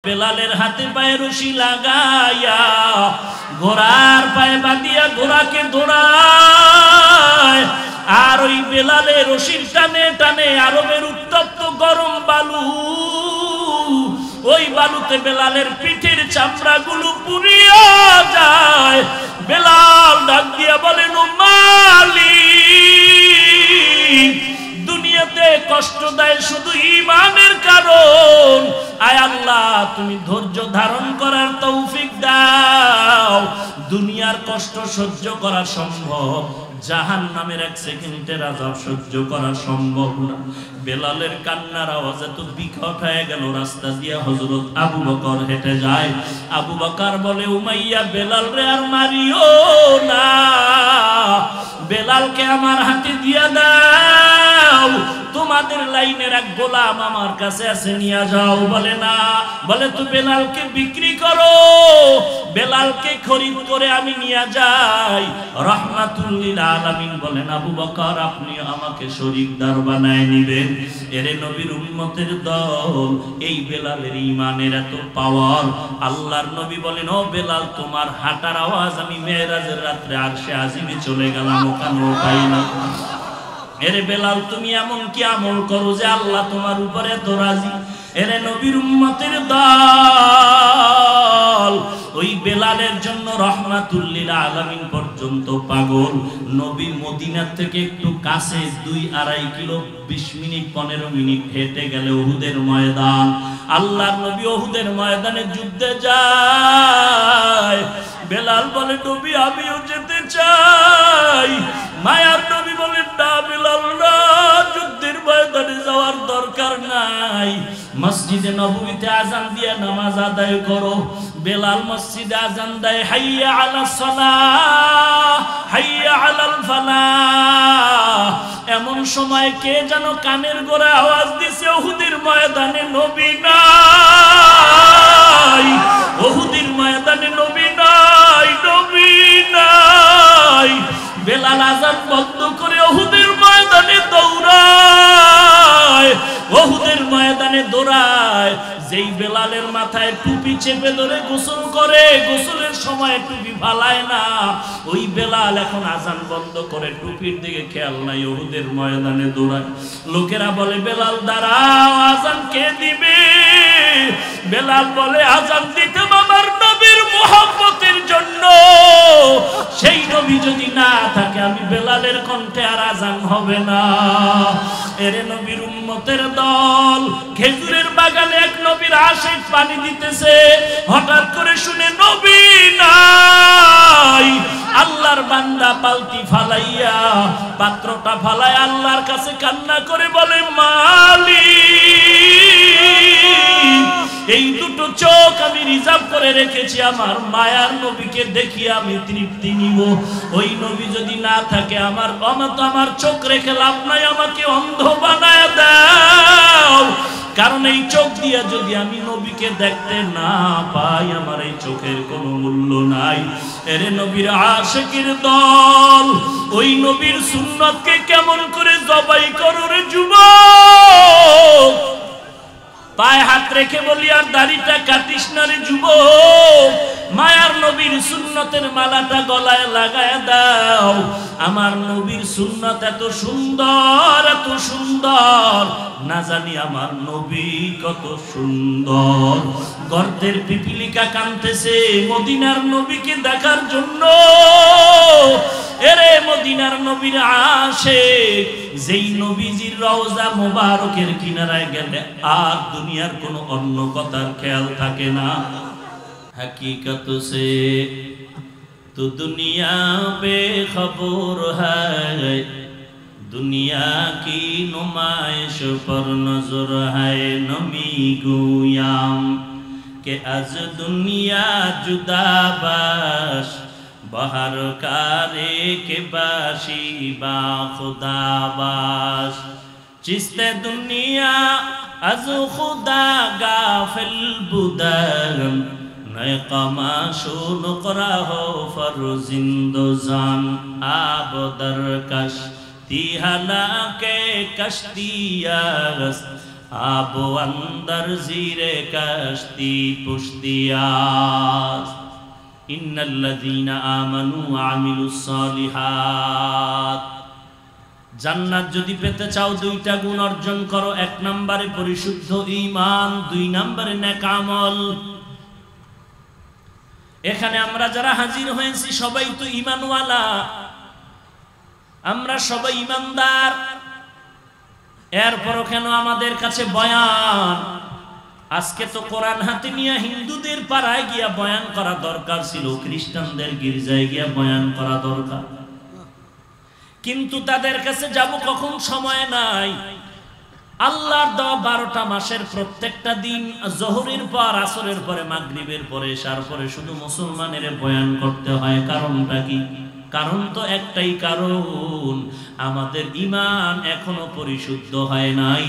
বেলালের হাতে পায়ে রশি লাগাইয়া ঘোড়ার পায়ে বাঁধিয়া ঘোড়াকে দৌড়ায়। আর ওই বেলালের রশির টানে টানে আরবের উত্তপ্ত গরম বালু, ওই বালুতে বেলালের পিঠের চামড়াগুলো পুড়িয়া যায়। বেলাল ডাক দিয়া বলেন, ও মালিক, দুনিয়াতে কষ্ট দেয় শুধু ঈমানের কারণ, আয় আল্লাহ তুমি ধৈর্য ধারণ করার তৌফিক দাও। দুনিয়ার কষ্ট সহ্য করা সম্ভব, জাহান্নামের এক সেকেন্ডের আযাব সহ্য করা সম্ভব না। বেলালের কান্নার আওয়াজ এত বিকট হয়ে গেল, রাস্তা দিয়ে হযরত আবু বকর হেঁটে যায়। আবু বকর বলে, উমাইয়া বেলাল রে আর মারিও না, বেলালকে আমার হাতে দিয়া দাও, তোমাদের লাইনের এক গোলাম আমার কাছে আছে, নিয়ে যাও। বলে না, বলে তো বেলালকে বিক্রি করো, বেলালকে খরিদ করে আমি নিয়ে যাই। রাহমাতুল লিল আলামিন বলেন, আবু বকর আপনি আমাকে শরীকদার বানায় নিবেন? এরে নবীর উম্মতের দল, এই বেলালের ঈমানের এত পাওয়ার। আল্লাহর নবী বলেন, ও বেলাল তোমার হাঁটার আওয়াজ আমি মেরাজের রাত্রে আরশে আজিমে চলে গেলাম, ওখানেও পাই না। এরে বেলাল তুমি এমন কি আমল করো যে আল্লাহ তোমার উপরে এত রাজি? এরে নবীর উম্মতের দল, ওই বেলালের জন্য রাহমাতুল লিল আলামিন পর্যন্ত পাগল। নবী মদিনা থেকে একটু কাছে 2-2.5 কিলো 20 মিনিট 15 মিনিট হেঁটে গেলে উহুদের ময়দান। আল্লাহর নবী উহুদের ময়দানে যুদ্ধে যায়। বেলাল বলে, নবী আমিও যেতে চাই। মায়ার নবী বলেন, না বেলাল না, যুদ্ধের ময়দানে যাওয়ার দরকার নাই, মসজিদে নববীতে আযান দিয়ে নামাজ আদায় করো। বেলাল মসজিদে আযান দেয়, হাইয়া আলাস সালাহ হাইয়া আলাল ফালাহ। এমন সময় কে যেন কানের গোড়া আওয়াজ দিছে, উহুদের ময়দানে নবী নাই, উহুদের ময়দানে নবী নাই, নবী নাই। বেলাল আযান বন্ধ করে উহুদের ময়দানে দৌড়ায়, উহুদের ময়দানে দৌড়ায়। যেই বেলালের মাথায় টুপি চেপে ধরে গোসল করে, গোসলের সময় টুপি ফালায় না, ওই বেলাল এখন আযান বন্ধ করে টুপির দিকে খেয়াল নাই, উহুদের ময়দানে দৌড়ায়। লোকেরা বলে, বেলাল দাঁড়াও, আযান কে দিবে? বেলাল বলে, আযান দিতে আমার নবীর মুহাব্বতের জন্য, সেই নবী যদি না থাকে আমি বেলালের কণ্ঠে আর আযান হবে না। এরে নবীর উম্মতের দল, খেজুরের বাগানে এক নবীর আশিক পানি দিতেছে, হঠাৎ করে শুনে নবী নাই। আল্লাহর বান্দা পালতি ফালাইয়া পাত্রটা ফালায় আল্লাহর কাছে কান্না করে বলে, মালিক এই দুটো চোখ আমি রিজার্ভ করে রেখেছি, আমার মায়ার নবীকে দেখি আমি তৃপ্তি নিব। ওই নবী যদি না থাকে আমার চোখ রেখে লাভ নাই, আমাকে অন্ধ বানায় দাও, কারণ এই চোখ দিয়ে যদি আমি নবীকে দেখতে না পাই আমার এই চোখের কোনো মূল্য নাই। এরে নবীর আশিকের দল, ওই নবীর সুন্নতকে কেমন করে জবাই করো রে যুবক? পায়ে হাত রেখে বলি, আর দাড়িটা কাটিস না রে যুবক, মায়ার নবীর সুন্নতের মালাটা গলায় লাগায় দাও। আমার নবীর সুন্নত এত সুন্দর, এত সুন্দর, না জানি আমার নবী কত সুন্দর। গর্তের পিপিলিকা কাঁদতেছে মদিনার নবীকে দেখার জন্য। এরে মদিনার নবীর আশিক, যেই নবীজির রওজা মোবারকের কিনারায় গেলে আর দুনিয়ার কোনো অন্য কথার খেয়াল থাকে না। हकीकत से तो दुनिया बेखबर है, दुनिया की नुमाइश पर नजर है। नमी गुयाम के अज दुनिया जुदा बाश, बहर कारे के बाशी बा खुदा बाश। चिस्ते दुनिया अज खुदा गाफिल बुदरम, कमाशो नुकरा हो फरजिंदोजान। आब दरकश तिहला के कश्तियास, आबो अंदर जीरे कश्ती पुश्तियास इन्नल्लज़ीना आमनू व आमिलुस्सालिहात। জান্নাত যদি পেতে চাও দুইটা গুণ অর্জন করো। এক নম্বরে পরিশুদ্ধ ঈমান, দুই নম্বরে নেক আমল। এখানে আমরা যারা হাজির হয়েছি সবাই তো ঈমানওয়ালা, আমরা সবাই ঈমানদার। এরপরও কেন আমাদের কাছে বয়ান? আজকে তো কোরআন হাতে নিয়ে হিন্দুদের পাড়ায় গিয়া বয়ান করা দরকার ছিল, খ্রিস্টানদের গির্জায় গিয়া বয়ান করা দরকার, কিন্তু তাদের কাছে যাব কখন? সময় নাই। আল্লাহর দেওয়া 12টা মাসের প্রত্যেকটা দিন জোহরের পর, আসরের পরে, মাগরিবের পরে, এশার পরে শুধু মুসলমানের বয়ান করতে হয়। কারণটা কি? কারণ তো একটাই কারণ, আমাদের ঈমান এখনো পরিশুদ্ধ হয় নাই।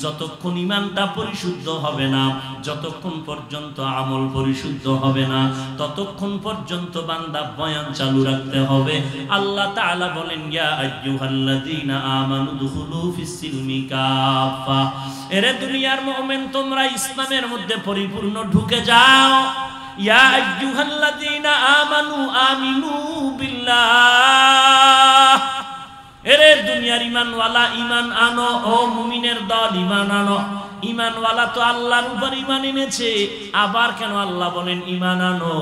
যতক্ষণ ঈমানটা পরিশুদ্ধ হবে না, যতক্ষণ পর্যন্ত আমল পরিশুদ্ধ হবে না, ততক্ষণ পর্যন্ত বান্দা বয়ান চালু রাখতে হবে। আল্লাহ তাআলা বলেন, ইয়া আইয়ুহাল্লাযীনা আমানু দুখুলু ফিস-সিলমি কাফা। এরে দুনিয়ার মুমিন, তোমরা ইসলামের মধ্যে পরিপূর্ণ ঢুকে যাও। ইয়া আইয়ুহাল্লাযীনা আমানু আমিনু বিল্লাহ। এরে দুনিয়ার ঈমানওয়ালা, ঈমান আনো। ও মুমিনের দল, ঈমান আনো। ঈমানওয়ালা তো আল্লাহর উপর ঈমান এনেছে, আবার কেন আল্লাহ বলেন ঈমান আনো?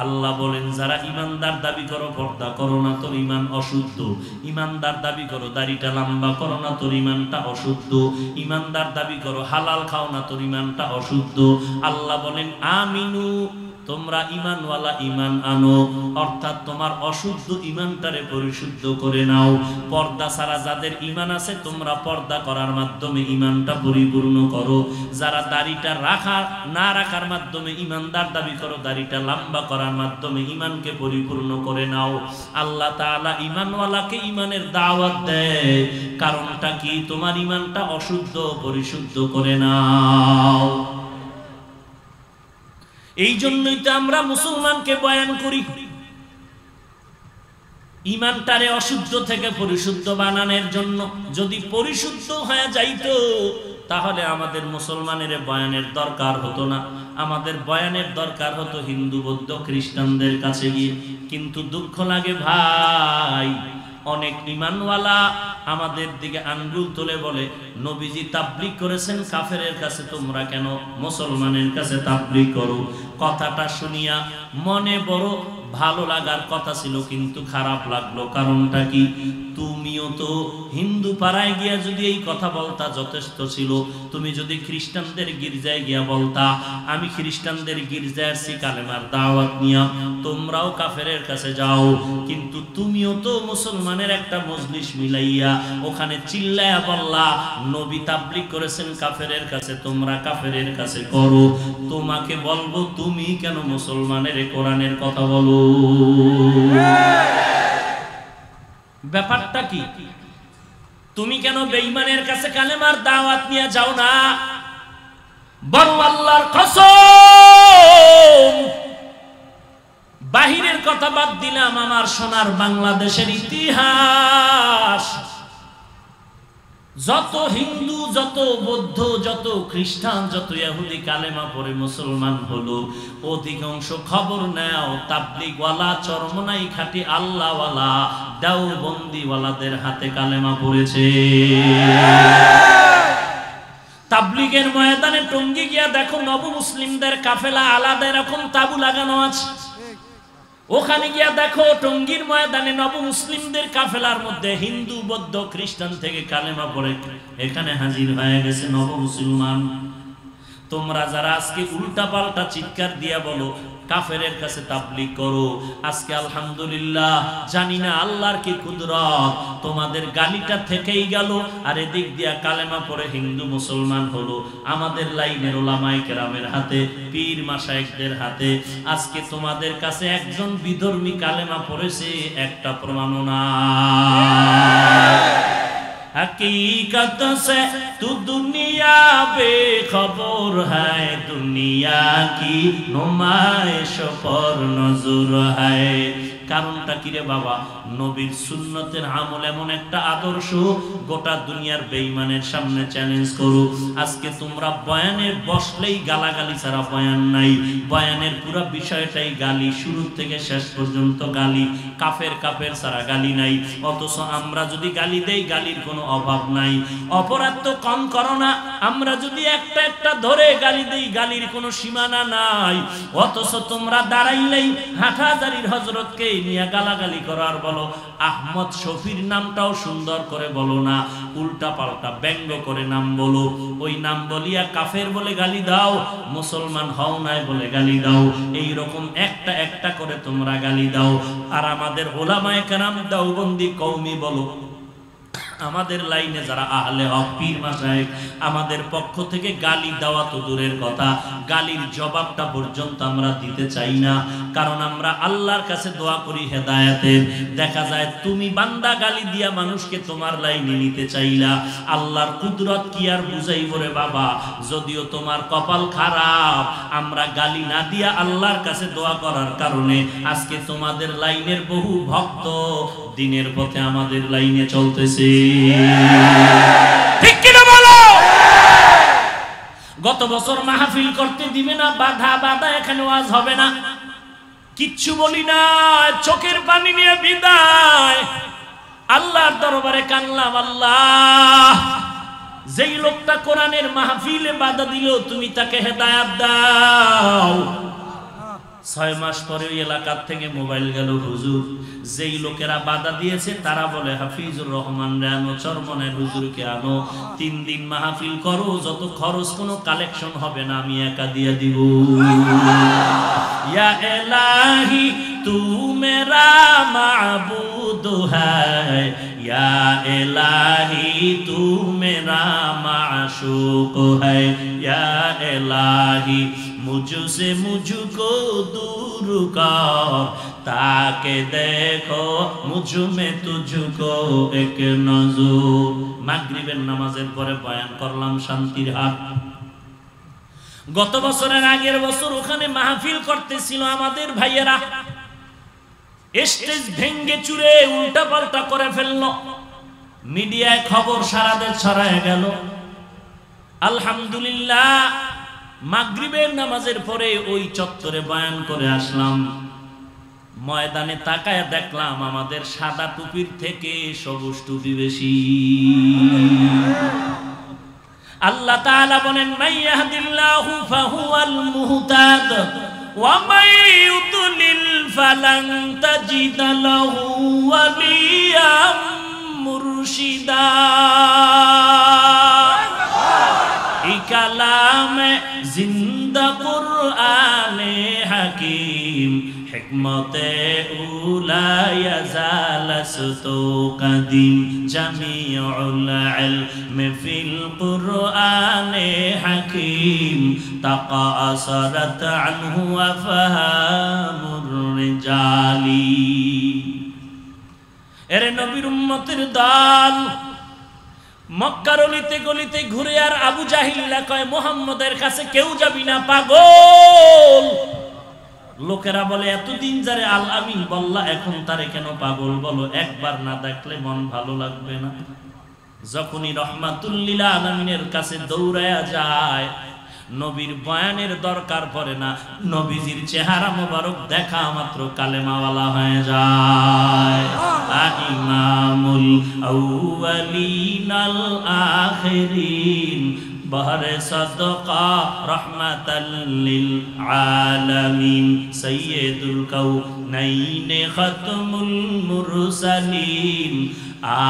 আল্লাহ বলেন, যারা ঈমানদার দাবি করো পর্দা করো না, তোর ঈমান অশুদ্ধ। ঈমানদার দাবি করো দাড়িটা লম্বা করো না, তোর ঈমানটা অশুদ্ধ। ঈমানদার দাবি করো হালাল খাও না, তোর ঈমানটা অশুদ্ধ। আল্লাহ বলেন আমিনু, তোমরা ঈমানওয়ালা ঈমান আনো, অর্থাৎ তোমার অশুদ্ধ ঈমানটারে পরিশুদ্ধ করে নাও। পর্দা ছাড়া যাদের ঈমান আছে, তোমরা পর্দা করার মাধ্যমে ঈমানটা পরিপূর্ণ করো। যারা দাড়িটা না রাখার মাধ্যমে ঈমানদার দাবি করো, দাড়িটা লম্বা করার মাধ্যমে ঈমানকে পরিপূর্ণ করে নাও। আল্লাহ তাআলা ঈমানওয়ালাকে ঈমানের দাওয়াত দেয়। কারণটা কি? তোমার ঈমানটা অশুদ্ধ, পরিশুদ্ধ করে নাও। এই জন্যই তো আমরা মুসলমানকে বয়ান করি, ঈমানটারে অশুদ্ধ থেকে পরিশুদ্ধ বানানোর জন্য। যদি পরিশুদ্ধ হয়ে যাইতো, তাহলে আমাদের মুসলমানের বয়ানের দরকার হতো না। আমাদের বয়ানের দরকার হতো হিন্দু, বৌদ্ধ, খ্রিস্টানদের কাছে গিয়ে। কিন্তু দুঃখ লাগে ভাই, অনেক ঈমানওয়ালা আমাদের দিকে আঙ্গুল তুলে বলে, নবীজি তাবলীগ করেছেন কাফেরের কাছে, তোমরা কেন মুসলমানের কাছে তাবলীগ করো? কথাটা শুনিয়া মনে বড় ভালো লাগার কথা ছিল, কিন্তু খারাপ লাগলো। কারণটা কি? তুমিও তো হিন্দু পাড়ায় গিয়া যদি এই কথা বলতা যথেষ্ট ছিল। তুমি যদি খ্রিস্টানদের গির্জায় গিয়া বলতা, আমি খ্রিস্টানদের গির্জায় আসছি কালেমার দাওয়াত নিয়া, তোমরাও কাফেরের কাছে যাও। কিন্তু তুমিও তো মুসলমানের একটা মজলিস মিলাইয়া ওখানে চিল্লায়া বললা, নবী তাবলীগ করেছেন কাফেরের কাছে, তোমরা কাফেরের কাছে করো। তোমাকে বলবো, তুমি কেন মুসলমানের কোরআনের কথা বলো? ব্যাপারটা কি? তুমি কেন বেঈমানের কাছে কালেমার দাওয়াত নিয়ে যাও না? বড় আল্লাহর কসম, বাহিরের কথা বাদ দিলাম, আমার সোনার বাংলাদেশের ইতিহাস, যত হিন্দু, যত বৌদ্ধ, যত খ্রিস্টান, যত ইহুদি কালেমা পড়ে মুসলমান হলো, অধিকাংশ খবর নাও তাবলীগওয়ালা, চরমনাই খাঁটি আল্লাহওয়ালা, দেওবন্দিওয়ালাদের হাতে কালেমা পড়েছে। তাবলীগের ময়দানে টঙ্গী গিয়া দেখো, নব মুসলিমদের কাফেলা আলাদা এরকম তাবু লাগানো আছে। ওখানে গিয়া দেখো, টঙ্গীর ময়দানে নব মুসলিমদের কাফেলার মধ্যে হিন্দু, বৌদ্ধ, খ্রিস্টান থেকে কালেমা পড়ে এখানে হাজির হয়ে গেছে নব মুসলমান। তোমরা যারা আজকে উল্টা পাল্টা চিৎকার দিয়া বলো কাফেরের কাছে তাবলীগ করো, আজকে আলহামদুলিল্লাহ জানি না আল্লাহর কি কুদরত, তোমাদের গালিটা থেকেই গেল, আর এদিক দিয়া কালেমা পড়ে হিন্দু মুসলমান হলো। আমাদের লাইনের ওলামায়ে কেরামের হাতে, পীর মাশায়েখদের হাতে আজকে তোমাদের কাছে একজন বিধর্মী কালেমা পড়েছে, একটা প্রমাণও না। हकीकत से तू दुनिया बेखबर है, दुनिया की नुमाइश पर नजर है। কারণটা কি রে বাবা? নবীর সুন্নতের আমল এমন একটা আদর্শ, গোটা দুনিয়ার বেঈমানের সামনে চ্যালেঞ্জ করো। আজকে তোমরা বয়ানে বসলেই গালাগালি ছাড়া বয়ান নাই, বয়ানের পুরো বিষয়টাই গালি, শুরু থেকে শেষ পর্যন্ত গালি, কাফের কাফের ছাড়া গালি নাই। অথচ আমরা যদি গালি দেই, গালির কোনো অভাব নাই। অপরাধ তো কম করো না, আমরা যদি একটা একটা ধরে গালি দেই, গালির কোনো সীমানা নাই। অথচ তোমরা দাঁড়াইলেই হাটহাজারীর হযরতকে নিয়ে গালাগালি করার বলো, আহমদ শফির নামটাও সুন্দর করে বলো না, উল্টা পাল্টা ব্যঙ্গ করে নাম বলো। ওই নাম বলিয়া কাফের বলে গালি দাও, মুসলমান হও নাই বলে গালি দাও। এই রকম একটা একটা করে তোমরা গালি দাও। আর আমাদের ওলামায়ে কেরাম দেওবন্দি কওমি বলো, আমাদের লাইনে যারা আহলে হক পীর মাশায়েখ, আমাদের পক্ষ থেকে গালি দেওয়া তো দূরের কথা, গালির জবাবটা পর্যন্ত আমরা দিতে চাই না। কারণ আমরা আল্লাহর কাছে দোয়া করি হেদায়েতের। দেখা যায় তুমি বান্দা গালি দিয়া মানুষকে তোমার লাইনে নিতে চাইলা, আল্লাহর কুদরত কি আর বুঝাইব রে বাবা। যদিও তোমার কপাল খারাপ, আমরা গালি না দিয়া আল্লাহর কাছে দোয়া করার কারণে আজকে তোমাদের লাইনের বহু ভক্ত দিনের পথে আমাদের লাইনে চলতেছে। ঠিক কিনা বলো? গত বছর মাহফিল করতে দিবে না, বাধা বাধা, এখানে ওয়াজ হবে না, কিচ্ছু বলি না, চোখের পানি নিয়ে বিদায়। আল্লাহর দরবারে কানলাম, আল্লাহ যেই লোকটা কোরআনের মাহফিলে বাধা দিল, তুমি তাকে হেদায়েত দাও। 6 মাস পরে ওই এলাকার থেকে মোবাইল গেল, হুজুর যেই লোকেরা বাধা দিয়েছে তারা বলে হাফিজুর রহমান রে আনো, চরমনের হুজুরকে আনো, 3 দিন মাহফিল করো, যত খরচ কোনো কালেকশন হবে না আমি একা দিয়ে দিব। ইয়া ইলাহি তু মেরা মাবুদ হ্যায়, ইয়া ইলাহি তু মেরা মাশুক হ্যায়, ইয়া ইলাহি मुझसे मुझको दूर कर, ताके देखो मुझ में तुझको एक नजर। মাগরিবের নামাজের পরে বয়ান করলাম শান্তির হাট। গত বছরের আগের বছর ওখানে মাহফিল করতেছিল আমাদের ভাইয়েরা, স্টেজ ভেঙ্গে চুরে উল্টা পাল্টা করে ফেললো, মিডিয়ায় খবর সারা দেশ ছড়ায় গেল। আলহামদুলিল্লাহ মাগরিবের নামাজের পরে ওই চত্বরে বয়ান করে আসলাম। ময়দানে তাকায়া দেখলাম আমাদের সাদা টুপির থেকে সবুজ টুপি বেশি। আল্লাহ তাআলা বলেন, মাইয়াহদিল্লাহু ফাহুয়াল মুহতাদ ওয়া মাইয়ুদলিল ফালান তাজিদা লাহু ওয়ালিয়াম মুরশিদা। কালামে জিন্দা কুরআনে হাকিম, হিকমতে উলা ইয়াজালাসতু কাদিম, জামিউল ইলমি ফিল কুরআনে হাকিম, তাকাসারাত আনহু আফহামুর রিজালি। এরে নবীর উম্মতের দল, মক্কার অলিতে গলিতে ঘুরে আর আবু জাহিল্লা কয় মুহাম্মদের কাছে কেউ যাবি না, পাগল। লোকেরা বলে এতদিন যারে আল আমিন বললা, এখন তারে কেন পাগল বলো? একবার না দেখলে মন ভালো লাগবে না? যখনই রহমাতুল লিল আলামিনের কাছে দৌড়ায়া যায়, নবীর বয়ানের দরকার পড়ে না, নবীজির চেহারা মোবারক দেখা মাত্র কালেমাওয়ালা হয়ে যায়। ইমামুল আউয়ালিন আল আখিরিন, বহরে সদকা রহমাতাল লিল আলামিন, সাইয়্যিদুল কাউনাইন খাতমুল মুরসালিন,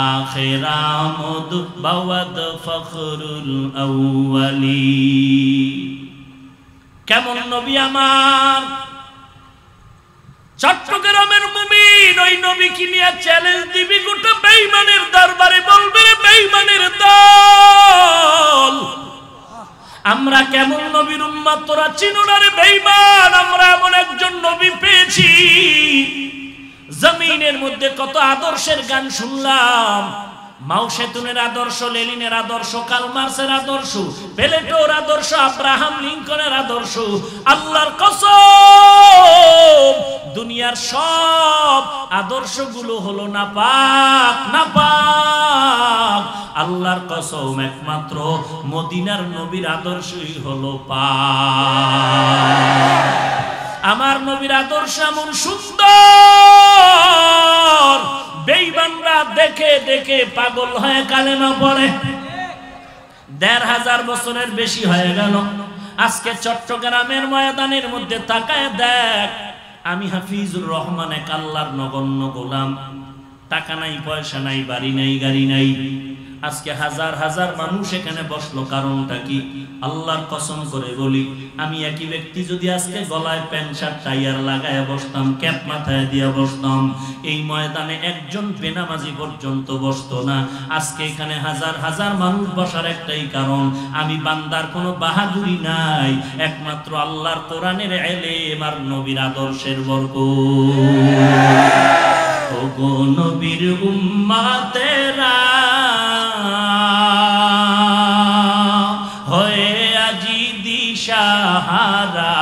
আখিরামুদ বাওয়াদ ফখরুল আউয়ালিন। কেমন নবী আমার! চট্টগ্রামের মুমিন ওই নবীকে নিয়ে চ্যালেঞ্জ দিবি গোটা বেঈমানের দরবারে, বলবে রে বেঈমানের দল, আমরা কেমন নবীর উম্মত তোরা চিনো না রে বেঈমান। আমরা এমন একজন নবী পেয়েছি, জমিনের মধ্যে কত আদর্শের গান শুনলাম, মাও সেতুনের আদর্শ, লেনিনের আদর্শ, কার্ল মার্ক্সের আদর্শ, প্লেটোর আদর্শ, আব্রাহাম লিঙ্কনের আদর্শ। আল্লাহর কসম, দুনিয়ার সব আদর্শগুলো হলো নাপাক নাপাক। আল্লাহর কসম একমাত্র মদিনার নবীর আদর্শই হলো পাক। আমার নবীর আদর্শ এমন সুন্দর, বেঈমানরা দেখে দেখে পাগল হয়ে কালেমা পড়ে। ১৫০০ বছরের বেশি হয়ে গেল। আজকে চট্টগ্রামের ময়দানের মধ্যে তাকায় দেখ, আমি হাফিজুর রহমান এক আল্লাহর নগণ্য গোলাম, টাকা নাই, পয়সা নাই, বাড়ি নাই, গাড়ি নাই। আজকে হাজার হাজার মানুষ এখানে বসলো, কারণটা কি? আল্লাহর কসম করে বলি, আমি একই ব্যক্তি যদি আজকে গলায় প্যান্ট শার্ট টাইয়ার লাগায় বসতাম, ক্যাপ মাথায় দিয়ে বসতাম, এই ময়দানে একজন বেনামাজি পর্যন্ত বসতো না। আজকে এখানে হাজার হাজার মানুষ বসার একটাই কারণ, আমি বান্দার কোনো বাহাদুরি নাই, একমাত্র আল্লাহর কোরআনের ইলম আর নবীর আদর্শের বরকত। ওগো নবীর উম্মতেরা হয়ে আজি দিশাহারা,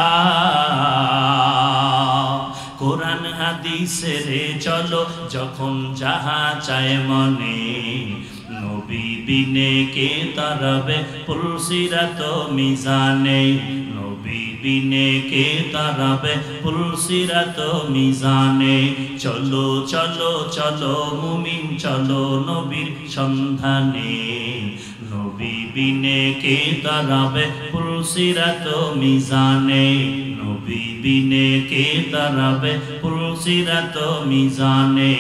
কোরআন হাদিসের চলো যখন যাহা চায় মনে, নবী বিনে কে তারাবে পুলসিরাত মিজানে, নবী বিনে কে তারাবে পুলসিরাত মিজানে। চলো চলো চলো মুমিন চলো নবীর সন্ধানে, নবী বিনে কে তারাবে পুলসিরাত মিজানে, নবী বিনে কে তারাবে পুলসিরাত মিজানে।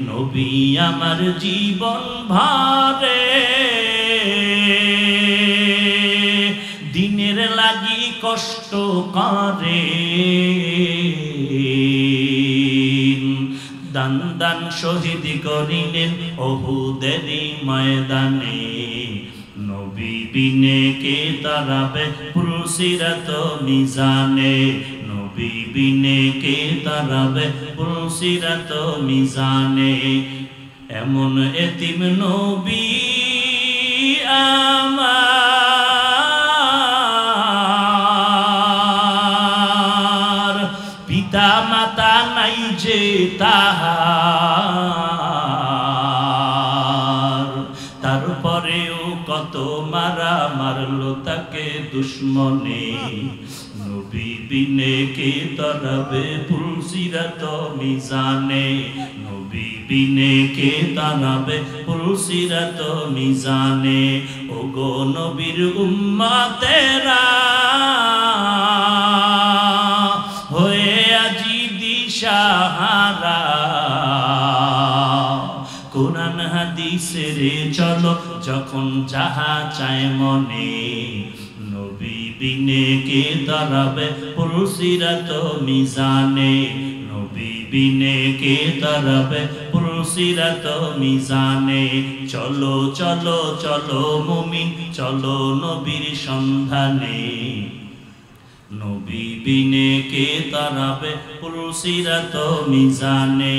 নবী আমার জীবন ভারে দিনের লাগি কষ্ট করে, দান দান শহীদ করিলেন উহুদের ময়দানে, নবী বিনে কে তারাবে পুলসিরাত মিজানে, নবী বিনে কে তারাবে পুলসিরাত মিজানে। এমন এতিম নবী আমার, পিতা মাতা নাই যে তাহার, তারপরেও কত মারা মারলো তাকে দুশ্মনে, নবী বিনে কে তারাবে পুলসিরাত মিজানে, নবী বিনে কে তারাবে পুলসিরাত মিজানে। ওগো নবীর উম্মতেরা হয়ে আজি দিশাহারা, কোরআন হাদিসের চলো যখন যাহা চায় মনে, নবী বিনে কে তারাবে পুলসিরাত মিজানে, নবী বিনে কে তারাবে পুলসিরাত মিজানে। চলো চলো চলো মুমিন চলো নবীর সন্ধানে, নবী বিনে কে তারাবে পুলসিরাত মিজানে,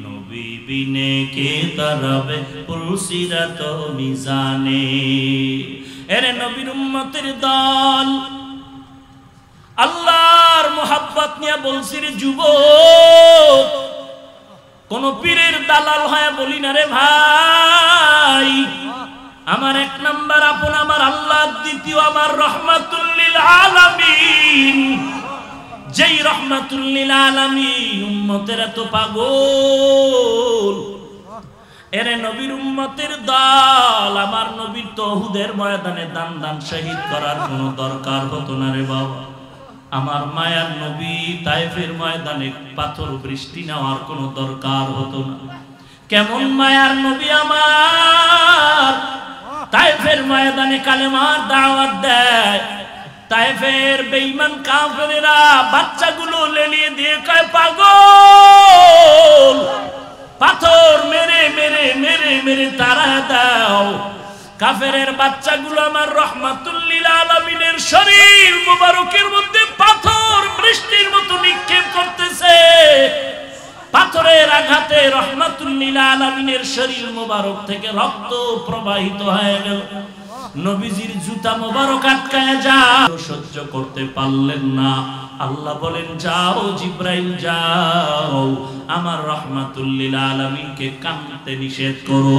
নবী বিনে কে তারাবে পুলসিরাত মিজানে। এরে নবীর উম্মতের দল, আল্লাহর মোহাব্বত নিয়ে বলছি রে যুবক, কোন পীরের দালাল হয়ে বলি না রে ভাই। আমার এক নাম্বার আপন আমার আল্লাহ, দ্বিতীয় আমার রহমাতুল লিল আলামিন। যেই রহমাতুল লিল আলামিন উম্মতেরা তো পাগল। এরে নবীর উম্মতের দল, আমার নবীর তো উহুদের ময়দানে দান দান শহীদ করার কোনো দরকার হতো না রে বাবা। আমার মায়ার নবী তায়েফের ময়দানে পাথর বৃষ্টি নেওয়ার কোনো দরকার হতো না। কেমন মায়ার নবী আমার, তায়েফের ময়দানে কালেমার দাওয়াত দেয়। তায়েফের বেঈমান কাফেরেরা বাচ্চাগুলো লেলিয়ে দিয়ে কয় পাগল, পাথর মেরে মেরে মেরে মেরে তারা দাও। কাফেরের বাচ্চাগুলো আমার রহমাতুল লিল আলামিনের শরীর মুবারকের মধ্যে পাথর বৃষ্টির মতো নিক্ষেপ করতেছে। পাথরের আঘাতে রহমাতুল লিল আলামিনের শরীর মুবারক থেকে রক্ত প্রবাহিত হয়ে গেল। নবীজির জুতা মুবারক আটকায় যায়, সহ্য করতে পারলেন না। আল্লাহ বলেন যাও জিব্রাইল যাও আমার রাহমাতুল লিল আলামিনকে কানতে নিষেধ করো।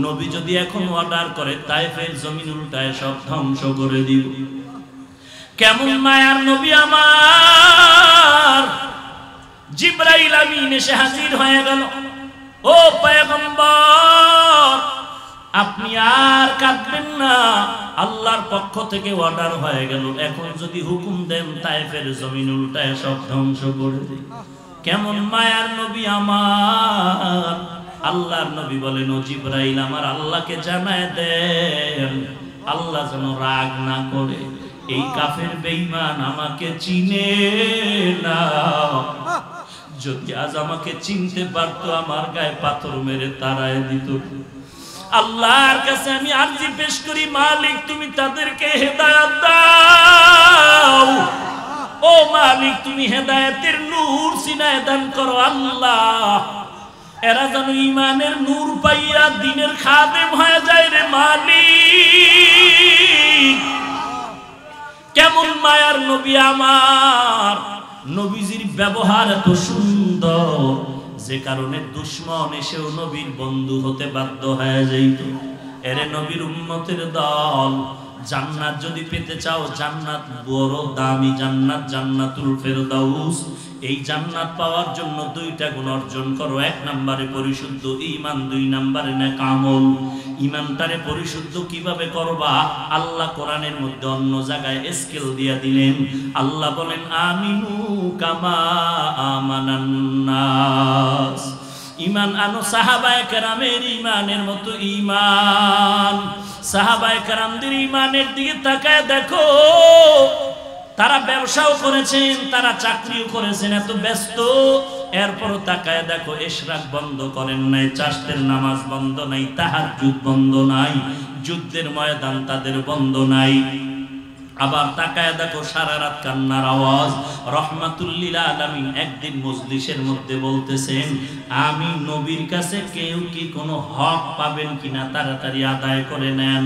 নবী যদি এখন অর্ডার করে তায়েফের জমিন উল্টায় সব ধ্বংস করে দিব। কেমন মায়ার নবী আমার। জিব্রাইল আমিন এসে হাজির হয়ে গেল। ও পয়গম্বর আপনি আর কাঁদবেন না, আল্লাহর পক্ষ থেকে অর্ডার হয়ে গেল, এখন যদি হুকুম দেন তায়েফের জমিন উল্টায় সব ধ্বংস করে দিই। কেমন মায়ার নবী আমার। আল্লাহর নবী বলেন ও জিব্রাইল আমার আল্লাহকে জানায় দেন আল্লাহ যেন রাগ না করে। এই কাফের বেঈমান আমাকে চিনে না, যদি আজ আমাকে চিনতে পারতো আমার গায়ে পাথর মেরে তাড়ায় দিত। আল্লাহর কাছে আমি আরজি পেশ করি মালিক তুমি তাদেরকে হেদায়েত দাও। ও মালিক তুমি হেদায়েতের নূর সিনায় দান করো। আল্লাহ এরা যেন ঈমানের নূর পাইয়া দ্বীনের খাদেম হয়ে যায় রে মালিক। কেমন মায়ার নবী আমার। নবীজির ব্যবহার এত সুন্দর যে কারণে দুশমন এসেও নবীর বন্ধু হতে বাধ্য হয়ে যাইত। এরে নবীর উম্মতের দল, জান্নাত যদি পেতে চাও জান্নাত বড় দামি জান্নাত, জান্নাতুল ফেরদাউস। এই জান্নাত পাওয়ার জন্য দুইটা গুণ অর্জন করো। এক নম্বরে পরিশুদ্ধ ঈমান, দুই নম্বরে নেক আমল। ঈমানটারে পরিশুদ্ধ কিভাবে করবা আল্লাহ কোরআনের মধ্যে অন্য জায়গায় স্কেল দিয়া দিলেন। আল্লাহ বলেন আমিনু কামা আমানান নাস। ঈমান আনো সাহাবায়ে কেরামের ঈমানের মতো ঈমান। সাহাবায়ে কেরামদের ঈমানের দিকে তাকায় দেখো, তারা ব্যবসাও করেছেন, তারা চাকরিও করেছেন, এত ব্যস্ত, এরপরও তাকায় দেখো ইশরাক বন্ধ করেন নাই, চাষের নামাজ বন্ধ নাই, তাহাজ্জুদ বন্ধ নাই, যুদ্ধের ময়দান তাদের বন্ধ নাই। আবার তাকায় দেখো সারা রাত কান্নার আওয়াজ। রাহমাতুল লিল আলামিন একদিন মজলিসের মধ্যে বলতেছেন আমি নবীর কাছে কেউ কি কোনো হক পাবেন কিনা তাড়াতাড়ি আদায় করে নেন।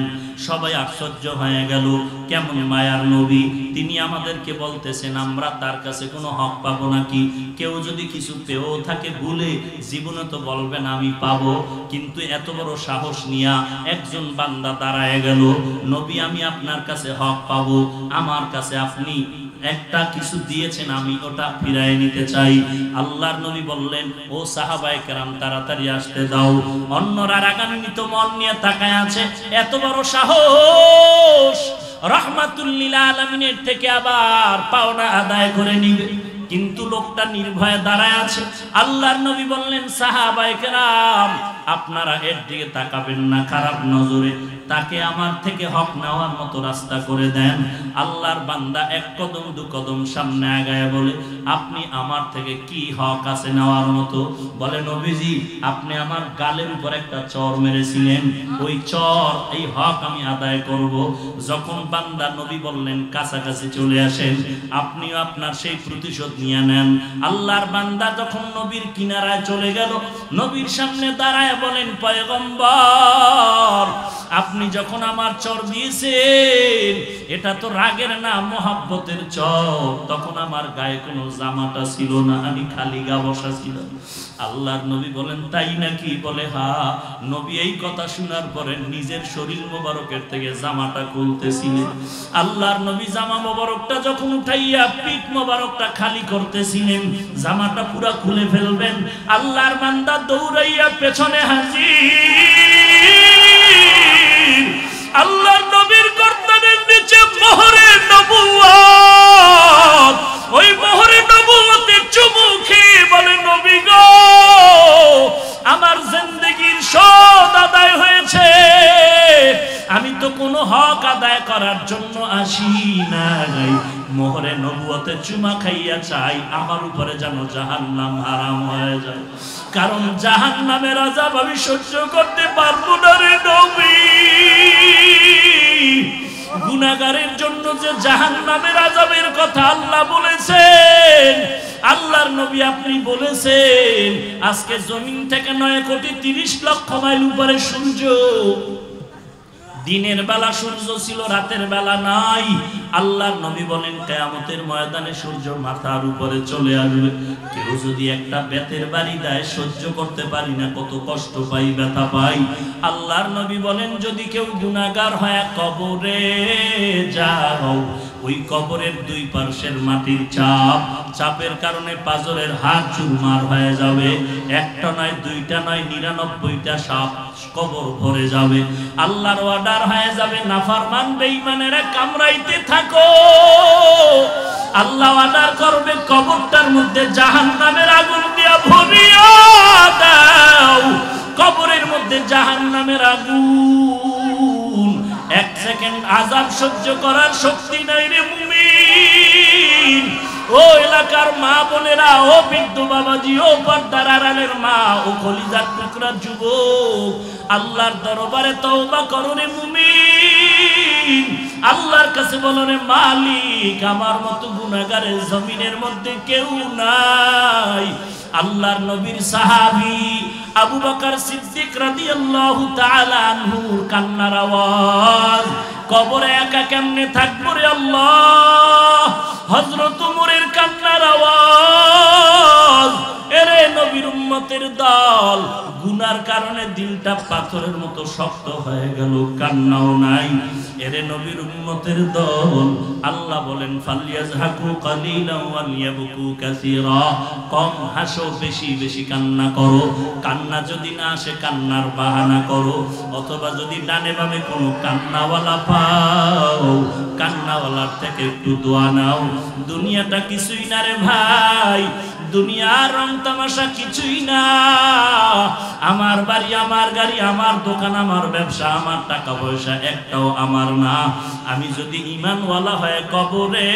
সবাই আশ্চর্য হয়ে গেল, কেমন মায়ার নবী, তিনি আমাদেরকে বলতেছেন আমরা তার কাছে কোনো হক পাবো নাকি? কেউ যদি কিছু পেয়েও থাকে ভুলে জীবনে তো বলবেন আমি পাবো, কিন্তু এত বড় সাহস নিয়া একজন বান্দা দাঁড়ায় গেল, নবী আমি আপনার কাছে হক পাবো, আমার কাছে আপনি একটা কিছু দিয়েছেন আমি ওটা ফিরায় নিতে চাই। আল্লাহর নবী বললেন ও সাহাবায়ে কেরাম তাড়াতাড়ি আসতে দাও। অন্যরা রাগান্বিত মন নিয়ে তাকায় আছে, এত বড় সাহস, রাহমাতুল লিল আলামিনের থেকে আবার পাওনা আদায় করে নিবে, কিন্তু লোকটা নির্ভয়ে দাঁড়ায় আছে। আল্লাহর নবী বললেন সাহাবায়ে কেরাম আপনারা এর দিকে তাকাবেন না খারাপ নজরে, তাকে আমার থেকে হক নেওয়ার মতো রাস্তা করে দেন। আল্লাহর বান্দা এক কদম দু কদম সামনে আগায় বলে আপনি আমার থেকে কি হক আছে নেওয়ার মতো? বলে নবীজি আপনি আমার গালের উপর একটা চর মেরেছিলেন, ওই চর এই হক আমি আদায় করব। যখন বান্দা নবী বললেন কাছাকাছি চলে আসেন, আপনিও আপনার সেই প্রতিশোধ নিয়ে নেন। আল্লাহর বান্দা যখন নবীর কিনারায় চলে গেল, নবীর সামনে দাঁড়ায় বলেন পয়গম্বর আপনি যখন আমার চর দিয়েছেন এটা তো রাগের না মহব্বতের চর, তখন আমার গায়ে কোনো জামাটা ছিল না, আমি খালি গা বসা ছিল। আল্লাহর নবী বলেন তাই নাকি? বলে হ্যাঁ। নবী এই কথা শোনার পরে নিজের শরীর মোবারকের থেকে জামাটা খুলতেছিলেন। আল্লাহর নবী জামা মোবারকটা যখন উঠাইয়া পিঠ মোবারকটা খালি করতেছিলেন, জামাটা পুরা খুলে ফেলবেন, আল্লাহর বান্দা দৌড়াইয়া পেছনে হাজির। আল্লাহর নবীর গর্দানের নিচে মোহরে নবুয়ত, ওই মোহরে নবুয়তে চুমু খেয়ে বলে নবী গো আমার জিন্দেগীর শোধ আদায় হয়েছে, আমি তো কোনো হক আদায় করার জন্য আসি নাই, মোহরে নবুয়তে চুমা খাইয়া চাই আমার উপরে যেন জাহান্নাম হারাম হয়ে যায়, কারণ জাহান্নামের আযাব আমি সহ্য করতে পারবো না রে নবী। গুনাহগারের জন্য যে জাহান্নামের আযাবের কথা আল্লাহ বলেছেন, আল্লাহর নবী আপনি বলেছেন আজকে জমিন থেকে 9 কোটি 30 লক্ষ মাইল উপরে সূর্য, দিনের বেলা সূর্য ছিল, রাতের বেলা নাই। আল্লাহর নবী বলেন কিয়ামতের ময়দানে সূর্য মাথার উপরে চলে আসবে। কেউ যদি একটা বেতের বাড়ি দেয় সহ্য করতে পারি না, কত কষ্ট পাই, ব্যথা পাই। আল্লাহর নবী বলেন যদি কেউ গুনাহগার হয় কবরে যাও, ওই কবরের দুই পার্শ্বের মাটির চাপের কারণে পাজরের হাড় চুরমার হয়ে যাবে। একটা নয়, দুইটা নয়, 99টা সাপ কবর ভরে যাবে। আল্লাহর অর্ডার হয়ে যাবে নাফরমান বেঈমানেরা কামড়াইতে থাকো। আল্লাহ অর্ডার করবে কবরটার মধ্যে জাহান্নামের আগুন দিয়া ভরিয়া দাও। কবরের মধ্যে জাহান্নামের আগুন, এক সেকেন্ড আযাব সহ্য করার শক্তি নাই রে মুমিন। ও এলাকার মা বোনেরা, ও বৃদ্ধ বাবাজি, ও পর্দার আড়ালের মা, ও কলিজার টুকরা যুবক, আল্লাহর দরবারে তওবা করো রে মুমিন। আল্লাহর কাছে বলো রে মালিক, আমার মতো গুনাহগারের জমিনের মধ্যে কেউ নাই। আল্লাহর নবীর সাহাবী আবু বকর সিদ্দিক রাদিয়াল্লাহু তাআলা আনহুর কান্নার আওয়াজ, কবরে একা কেমনে থাকবো রে আল্লাহ। হযরত ওমরের কান্নার আওয়াজ, এরে নবীর উম্মতের দল, গুনার কারণে দিলটা পাথরের মতো শক্ত হয়ে গেল, কান্নাও নাই। এরে নবীর উম্মতের দল, আল্লাহ বলেন ফালিয়াজহাকু কালিলান ওয়া লিয়াবকু কাসীরা, কম হাসো, বেশি বেশি কান্না করো। কান্না যদি না আসে কান্নার বাহানা করো, অথবা যদি ডানে বামে কোনো কান্নাওয়ালা পাও, কান্নাওয়ালার থেকে একটু দোয়া নাও। দুনিয়াটা কিছুই না রে ভাই, দুনিয়ার রং তামাশা কিছুই না। আমার বাড়ি, আমার গাড়ি, আমার দোকান, আমার ব্যবসা, আমার টাকা পয়সা একটাও আমার না। আমি যদি ঈমানওয়ালা হয়ে কবরে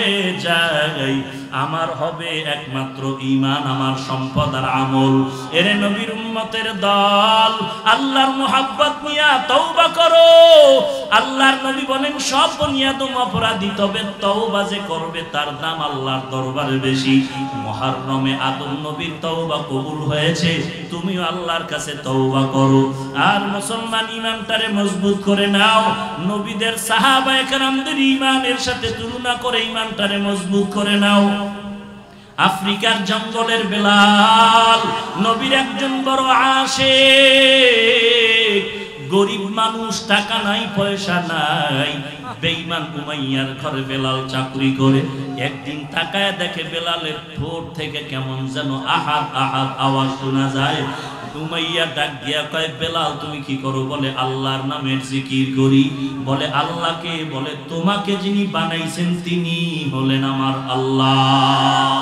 যাই, আমার হবে একমাত্র ঈমান, আমার সম্পদ আর আমল। এরে নবীর উম্মতের দল, আল্লাহর মুহাব্বত নিয়া তওবা করো। আল্লাহর নবী বলেন সব বনিয়াদম অপরাধী, তবে তওবা যে করবে তার দাম আল্লাহর দরবারে বেশি। মুহররমে আদম নবীর তওবা কবুল হয়েছে, তুমিও আল্লাহর কাছে তওবা করো। আর মুসলমান ঈমানটারে মজবুত করে নাও। নবীদের সাহাবায়ে কেরামদের ঈমানের সাথে তুলনা করে ঈমানটারে মজবুত করে নাও। আফ্রিকার জঙ্গলের বেলাল নবীর একজন বড় আশিক, গরিব মানুষ, টাকা নাই, পয়সা নাই। বেঈমান উমাইয়ার ঘরে বেলাল চাকরি করে। একদিন তাকায় দেখে বেলালের ঠোঁট থেকে কেমন যেন আহাদ আহাদ আওয়াজ শোনা যায়। উমাইয়া ডাক দিয়া কয়, বেলাল তুমি কি করো? বলে আল্লাহর নামের জিকির করি। বলে আল্লাহকে? বলে তোমাকে যিনি বানাইছেন তিনি হলেন আমার আল্লাহ।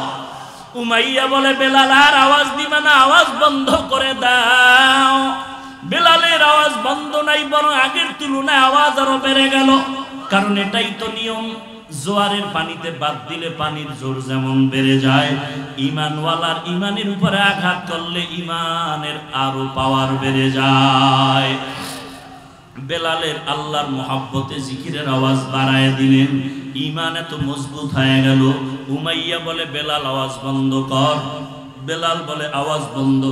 উমাইয়া বলে বেলাল আর আওয়াজ দিবা না, আওয়াজ বন্ধ করে দাও। বেলালের আওয়াজ বন্ধ নাই, বরং আগের তুলনায় আওয়াজ আরো বেড়ে গেল। কারণ এটাই তো নিয়ম, জোয়ারের পানিতে বাদ দিলে পানির জোর যেমন বেড়ে যায়, ঈমানওয়ালার ঈমানের উপরে আঘাত করলে ঈমানের আরো পাওয়ার বেড়ে যায়। বেলালের আল্লাহর মহব্বতে জিকিরের আওয়াজ বাড়ায় দিলেন, ঈমান এত মজবুত হয়ে গেল। উমাইয়া বলে বেলাল আওয়াজ বন্ধ কর। বেলাল বলে আওয়াজ বন্ধ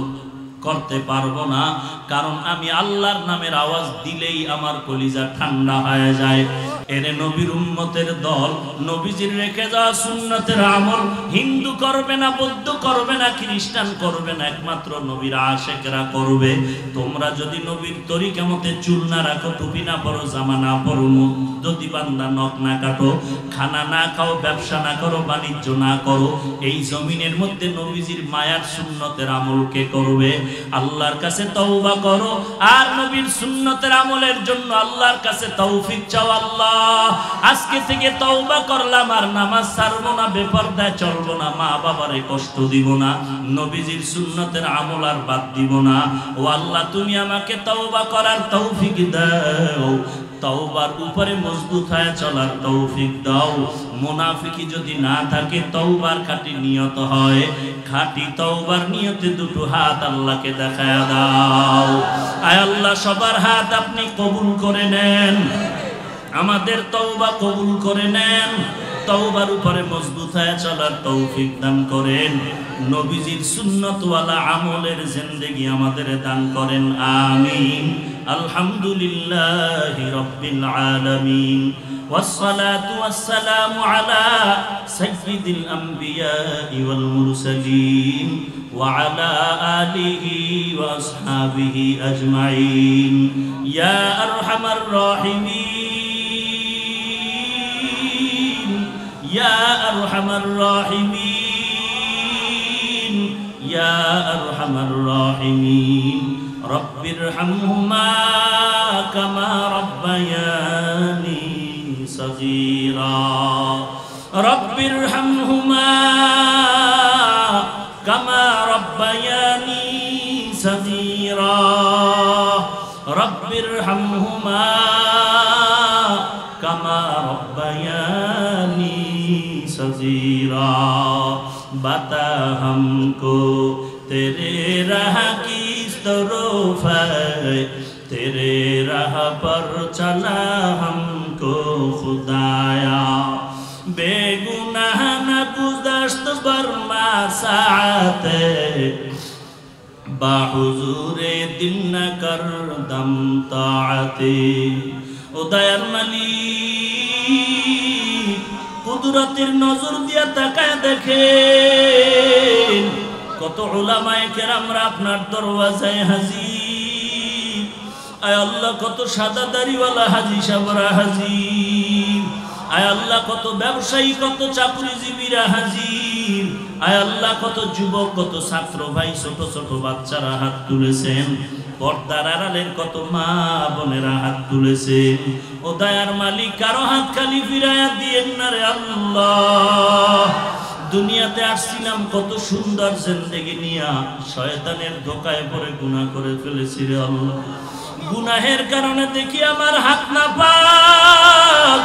করতে পারবো না, কারণ আমি আল্লাহর নামের আওয়াজ দিলেই আমার কলিজা ঠান্ডা হয়ে যায়। এরে নবীর উম্মতের দল, নবীজির রেখে যাওয়া সুন্নতের আমল হিন্দু করবে না, বৌদ্ধ করবে না, খ্রিস্টান করবে না, একমাত্র নবীর আশিকরা করবে। তোমরা যদি নবীর তরিকা মতে চুল না রাখো, টুপি না পরো, জামা না পরো, যদি বান্দা নখ না কাটো, খানা না খাও, ব্যবসা না করো, বাণিজ্য না করো, এই জমিনের মধ্যে নবীজির মায়ার সুন্নতের আমল কে করবে? আল্লাহর কাছে তওবা করো, আর নবীর সুন্নতের আমলের জন্য আল্লাহর কাছে তৌফিক চাও। আল্লাহ আজকে থেকে তওবা করলাম, আর নামাজ ছাড়বো না, বেপরদায় চলবো না, মা বাবারে কষ্ট দিব না, নবীজির সুন্নতের আমল আর বাদ দিব না। ও আল্লাহ তুমি আমাকে তওবা করার তৌফিক দাও, তওবার উপরে মজবুত হয়ে চলার তৌফিক দাও। মুনাফিকি যদি না থাকে, তওবার খাঁটি নিয়ত হয়, খাঁটি তওবার নিয়তে দুটো হাত আল্লাহকে দেখায়া দাও। আয় আল্লাহ সবার হাত আপনি কবুল করে নেন, আমাদের তওবা কবুল করে নেন। তওবার উপরে মজবুত হয়ে চলার তৌফিক দান করেন। নবীজির সুন্নতওয়ালা আমলের জিন্দেগি আমাদের দান করেন, আমিন। আলহামদুলিল্লাহি রাব্বিল আলামিন। والصلاة والسلام على سيد الأنبياء والمرسلين وعلى آله وأصحابه أجمعين يا أرحم الراحمين يا أرحم الراحمين يا أرحم الراحمين رب ارحمهما كما ربياني صغيرا رب ارحمهما كما ربياني صغيرا رب ارحمهما كما ربياني صغيرا बता हमको तेरे राह की तरफ है तेरे राह पर चला हमको खुदाया बेगुनाह न गुज़श्त बरमा साते बाहुजूरे दिल न कर दम ताते उदयर मालिक कुदरतेर नजर दिया ताकाय देखें কত উলামায়ে কেরামরা আপনার দরওয়াজায় হাজির। আয় আল্লাহ কত সাদা দাড়িওয়ালা হাজী সাহেবরা হাজির। আয় আল্লাহ কত ব্যবসায়ী কত চাকরিজীবীরা হাজির। আয় আল্লাহ কত যুবক কত ছাত্র ভাই ছোট ছোট বাচ্চারা হাত তুলেছেন। পর্দার আড়ালের কত মা বোনেরা হাত তুলেছেন। ও দয়ার মালিক কারো হাত খালি ফিরায়া দিয়েন না রে আল্লাহ। দুনিয়াতে আসছিলাম কত সুন্দর জিন্দেগি নিয়া শয়তানের ধোকায় পড়ে গুনাহ করে ফেলেছি রে আল্লাহ। গুনাহের কারণে দেখি আমার হাত না পাক,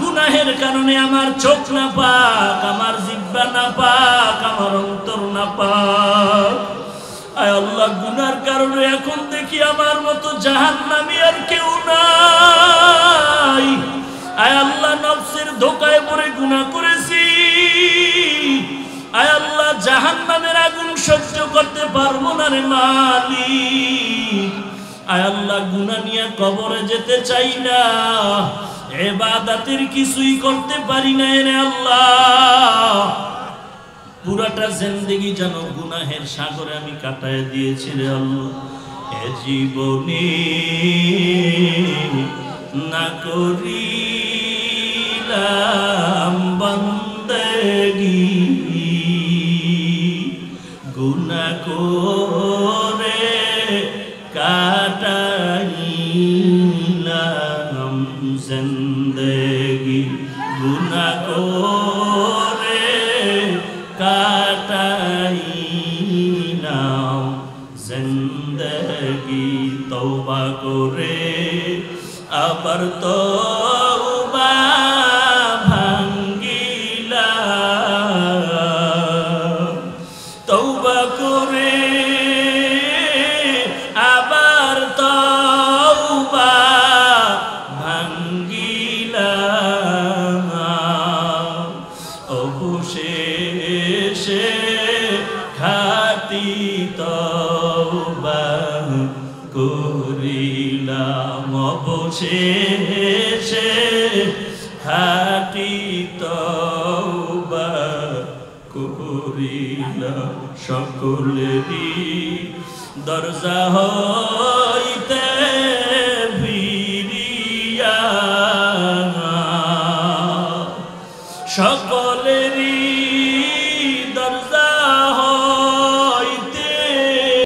গুনাহের কারণে আমার চোখ না পাক, আমার জিহ্বা না পাক, আমার অন্তর না পাক। আয় আল্লাহ গুনার কারণে এখন দেখি আমার মতো জাহান্নামী আর কেউ নাই। আয় আল্লাহ নফসের ধোকায় পড়ে গুনাহ করেছি। আয় আল্লাহ জাহান্নামের আগুন সহ্য করতে পারবো না রে মালিক। আয় আল্লাহ গুনাহ নিয়ে কবরে যেতে চাই না, ইবাদতের কিছুই করতে পারি না রে আল্লাহ। পুরাটা জিন্দেগি যেন গুনাহের সাগরে আমি কাটায় দিয়েছি রে আল্লাহ। এ জীবনে না করিলাম বন্দেগি গুনাহ করে কাটাইলাম জিন্দেগি গুনাহ করে কাটাইলাম জিন্দেগি তওবা করে আবার তওবা ভাঙ্গিলাম তওবা করে আবার তওবা ভাঙ্গিলাম অবশেষে খাঁটি তওবা করিলাম অবশেষে খাঁটি তওবা করিলাম। সকলেরই দরজা